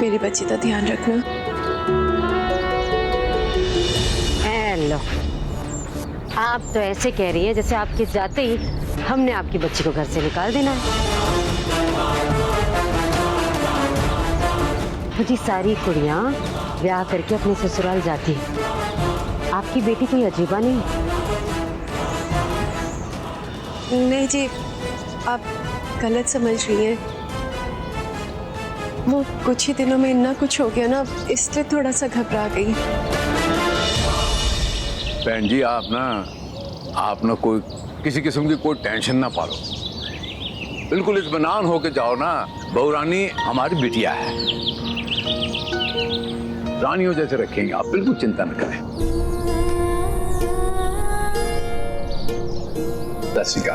मेरी बच्ची का ध्यान रखना। लो, आप तो ऐसे कह रही हैं जैसे आपके जाते ही हमने आपकी बच्ची को घर से निकाल देना है। मुझे सारी कुड़ियां ब्याह करके अपने ससुराल जाती हैं, आपकी बेटी कोई अजीबा नहीं। नहीं जी, आप गलत समझ रही हैं। वो कुछ ही दिनों में इतना कुछ हो गया ना, इसलिए थोड़ा सा घबरा गई। बहन जी आप ना कोई किसी किस्म की कोई टेंशन ना पालो, बिल्कुल इत्मीनान होके जाओ ना। बहू रानी हमारी बिटिया है, रानियों जैसे रखेंगे, आप बिल्कुल चिंता न करें। दसिका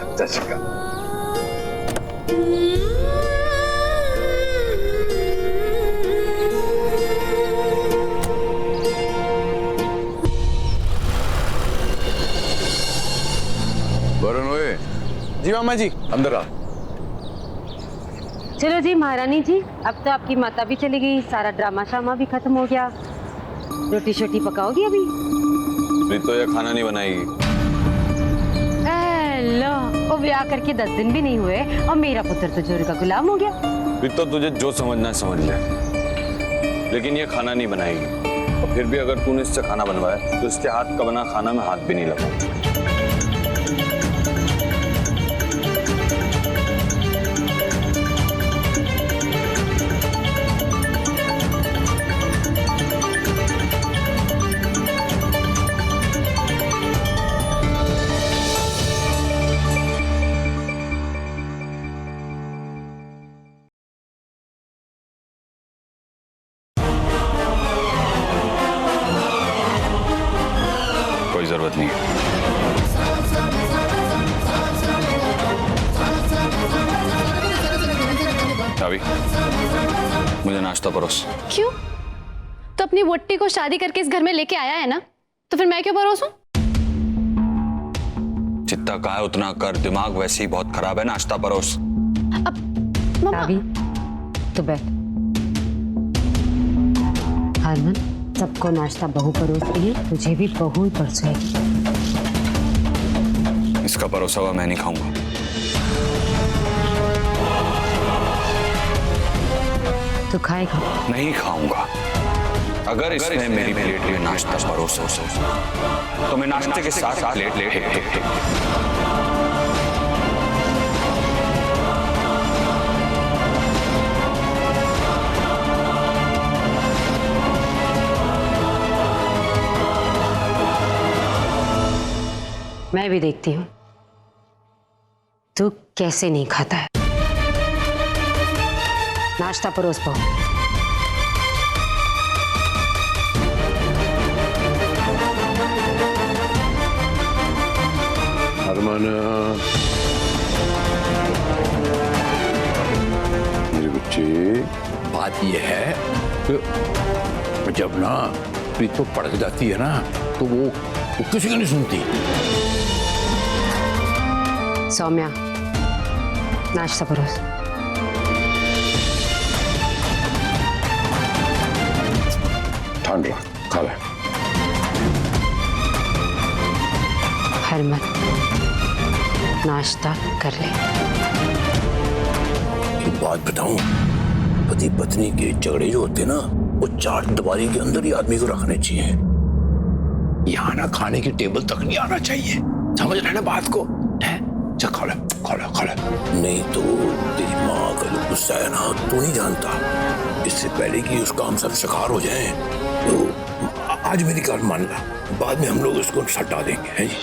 वरुण ओए। जी मामा जी। अंदर आ। चलो जी महारानी जी, अब तो आपकी माता भी चली गई, सारा ड्रामा शामा भी खत्म हो गया। रोटी शोटी पकाओगी अभी? तो ये खाना नहीं बनाएगी। लो, वो ब्याह करके 10 दिन भी नहीं हुए और मेरा पुत्र तो जोर का गुलाम हो गया। तो तुझे जो समझना है समझ ले, लेकिन ये खाना नहीं बनाएगी। और फिर भी अगर तूने इससे खाना बनवाया तो इसके हाथ का बना खाना में हाथ भी नहीं लगाऊंगा। कोई जरूरत नहीं है। चाबी, मुझे नाश्ता परोस। क्यों? तो अपनी वोट्टी को शादी करके इस घर में लेके आया है ना, तो फिर मैं क्यों परोसूं? जितना कहा है उतना कर, दिमाग वैसे ही बहुत खराब है। नाश्ता परोस। अब मम्मा, अभी तो बैठ। हरमन, सबको नाश्ता बहू परोस रही है, तुझे भी बहू ही परोसेगी। इसका परोसा हुआ मैं नहीं खाऊंगा। तो खाएगा? नहीं खाऊंगा। अगर इसने मेरी प्लेट में नाश्ता परोसा तो मैं नाश्ते के साथ प्लेट ले। मैं भी देखती हूँ तू कैसे नहीं खाता है। नाश्ता परोस पाओ। हरमन, मेरी बच्ची, बात यह है कि जब ना प्रीतो पड़क जाती है ना, तो वो किसी का नहीं सुनती। सौम्या, नाश्ता परोस। ठंडा खा ले। हरमन, नाश्ता कर ले। एक बात बताऊं, पति पत्नी के झगड़े जो होते हैं ना, वो चार दीवारी के अंदर ही आदमी को रखने चाहिए। यहाँ ना खाने की टेबल तक नहीं आना चाहिए। समझ रहे ना बात को? है? चल खा ले। नहीं तो तेरी माँ का जो गुस्सा है ना, तू नहीं जानता। इससे पहले कि उसका हम सब शिकार हो जाएं, तो आज मेरी बात मान ला, बाद में हम लोग इसको सटा देंगे। है जी?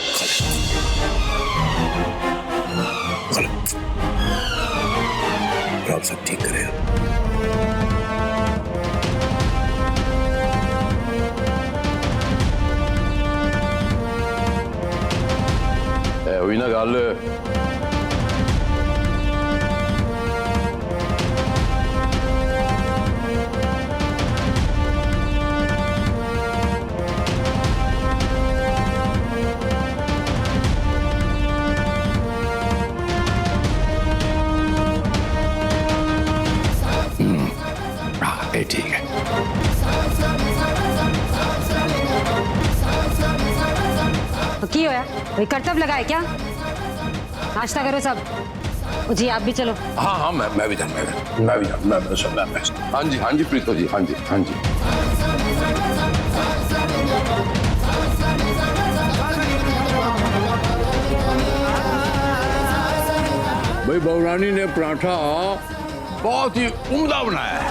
खा ले। आप सब ठीक करेगा। हुई ना गल। की होया कोई कर्तव्य लगाए क्या? नाश्ता करो सब। जी आप भी चलो। हाँ हाँ मैं भी जाऊँ हाँ जी प्रीतो जी, हाँ जी। भाई बहुरानी ने पराठा बहुत ही उम्दा बनाया है।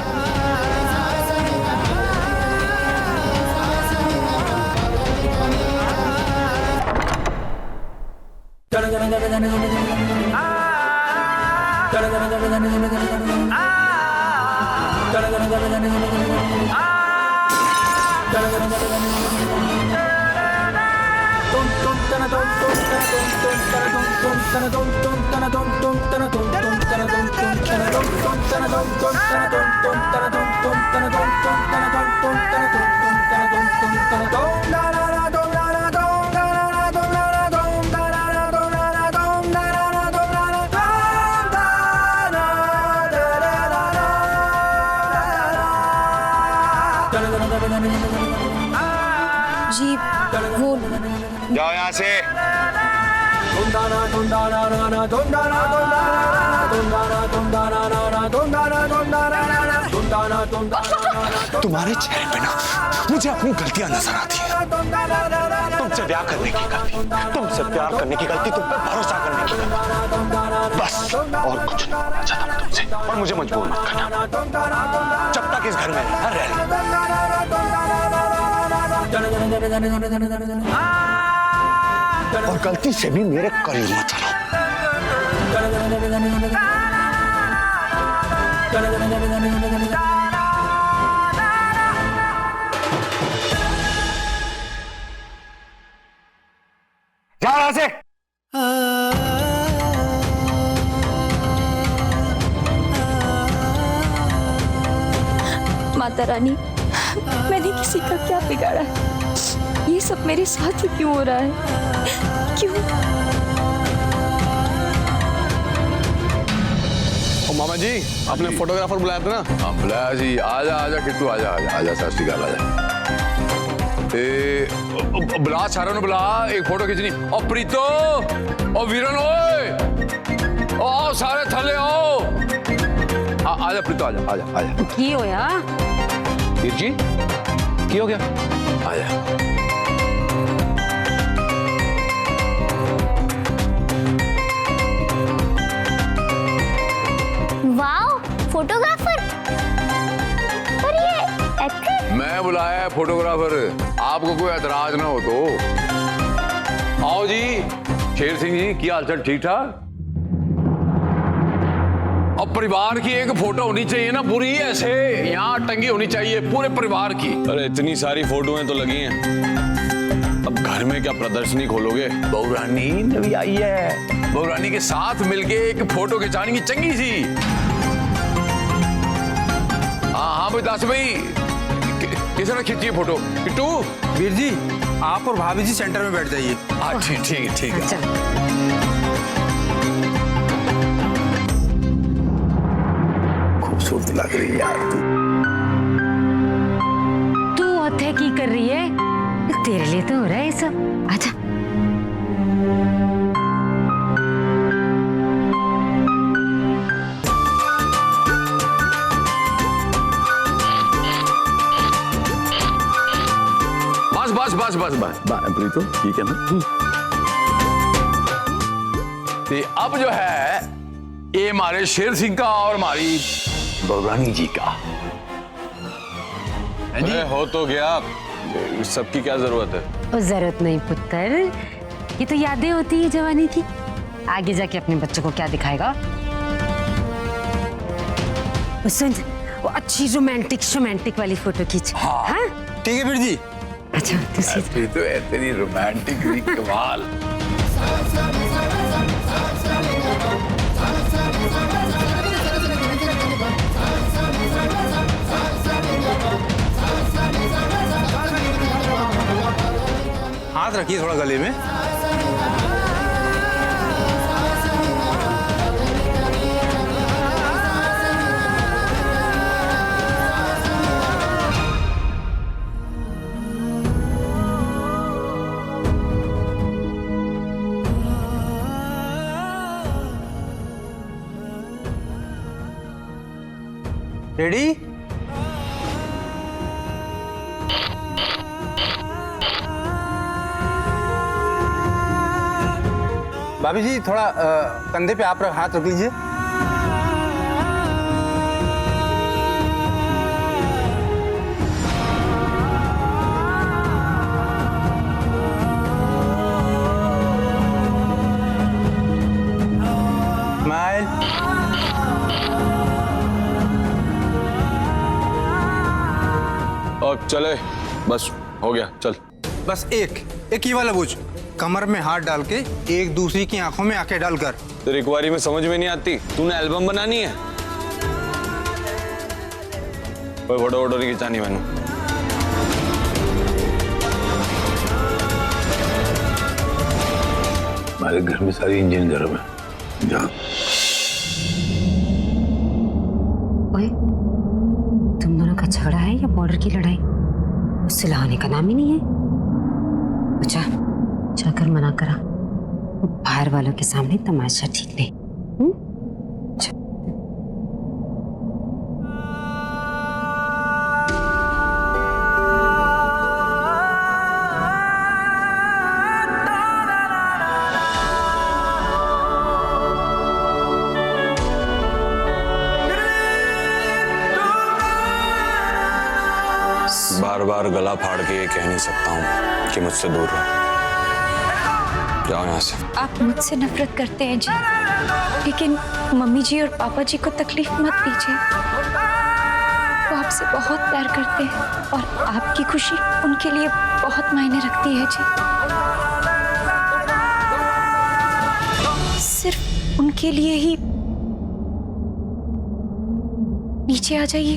जी वो जाओ यहाँ से। तुम्हारे चेहरे पे ना मुझे अपनी गलतियां नजर आती है। तुमसे प्यार करने की गलती, तुमसे प्यार करने की गलती, तुम पे भरोसा करने की गलती, बस और कुछ नहीं बोलना चाहता मैं तुमसे। और मुझे मजबूर मत करना, जब तक इस घर में रह और गलती से भी मेरे करीब मत आना। जा यहाँ से। माता रानी, मैंने किसी का क्या बिगाड़ा है? ये सब मेरे साथ ही क्यों हो रहा है? क्यों? ओ मामा जी, आपने फोटोग्राफर बुलाया था ना? हाँ बुलाया जी। आजा किट्टू, आजा सत श्री अकाल, आजा। बुला सारों ने बुला, एक फोटो खींचनी। और प्रीतो और वीरन, ओए आओ सारे थले आओ। आजा प्रीतो, आजा। की होया? वीर जी की हो गया? आजा। Wow, photographer. और ये एक्टर? मैं बुलाया है फोटोग्राफर, आपको कोई एतराज ना हो तो। आओ जी। शेर सिंह जी, क्या हालचाल? ठीक ठाक? अब परिवार की एक फोटो होनी चाहिए ना, पूरी ऐसे यहाँ टंगी होनी चाहिए पूरे परिवार की। अरे इतनी सारी फोटोएं तो लगी हैं, अब घर में क्या प्रदर्शनी खोलोगे? बहुरानी नवी आई है, बहुरानी के साथ मिलके एक फोटो खिंचाने की चंगी सी। हाँ भाई दास भाई, किसने खींची है फोटो? किट्टू? वीर जी, आप और भाभी जी सेंटर में बैठ जाइए। हाँ ठीक है। अच्छा। खूबसूरत लग रही है यार तू ओथे की कर रही है? तेरे लिए तो हो रहा है ये सब। अच्छा बस प्रीतो, ठीक है ना? तो अब जो है ये हमारे शेर सिंह का और हमारी बहुरानी जी का है जी। हो तो गया, सबकी क्या जरूरत है? और जरूरत नहीं पुत्र, ये तो यादें होती है जवानी की। आगे जाके अपने बच्चों को क्या दिखाएगा? सुन, वो अच्छी रोमांटिक वाली फोटो खींच। हाँ ठीक है वीर जी। अच्छा तो तेरी रोमांटिक भी कमाल। हाथ रखिए थोड़ा गले में। रेडी? भाभी जी थोड़ा कंधे पे आप हाथ रख लीजिए। स्माइल। अब चले, बस हो गया, चल। बस एक ही वाला बूझ, कमर में हाथ डाल के एक दूसरी की आंखों में आंखें डालकर। तेरी एक बारी में समझ में नहीं आती, तूने एल्बम बनानी है। कोई फोटो वोटो नहीं खिंचानी मैंने। हमारे घर में सारी इंजन गर्म है, जा। ओए, तुम दोनों का झगड़ा है या बॉर्डर की लड़ाई? उससे लाने का नाम ही नहीं है। अच्छा, जाकर मना करा, बाहर वालों के सामने तमाशा ठीक नहीं। बार बार गला फाड़ के ये कह नहीं सकता हूँ कि मुझसे दूर रहो। जाओ यहाँ से। आप मुझसे नफरत करते हैं जी, लेकिन मम्मी जी और पापा जी को तकलीफ मत दीजिए। वो आपसे बहुत प्यार करते हैं और आपकी खुशी उनके लिए बहुत मायने रखती है जी। सिर्फ उनके लिए ही नीचे आ जाइए।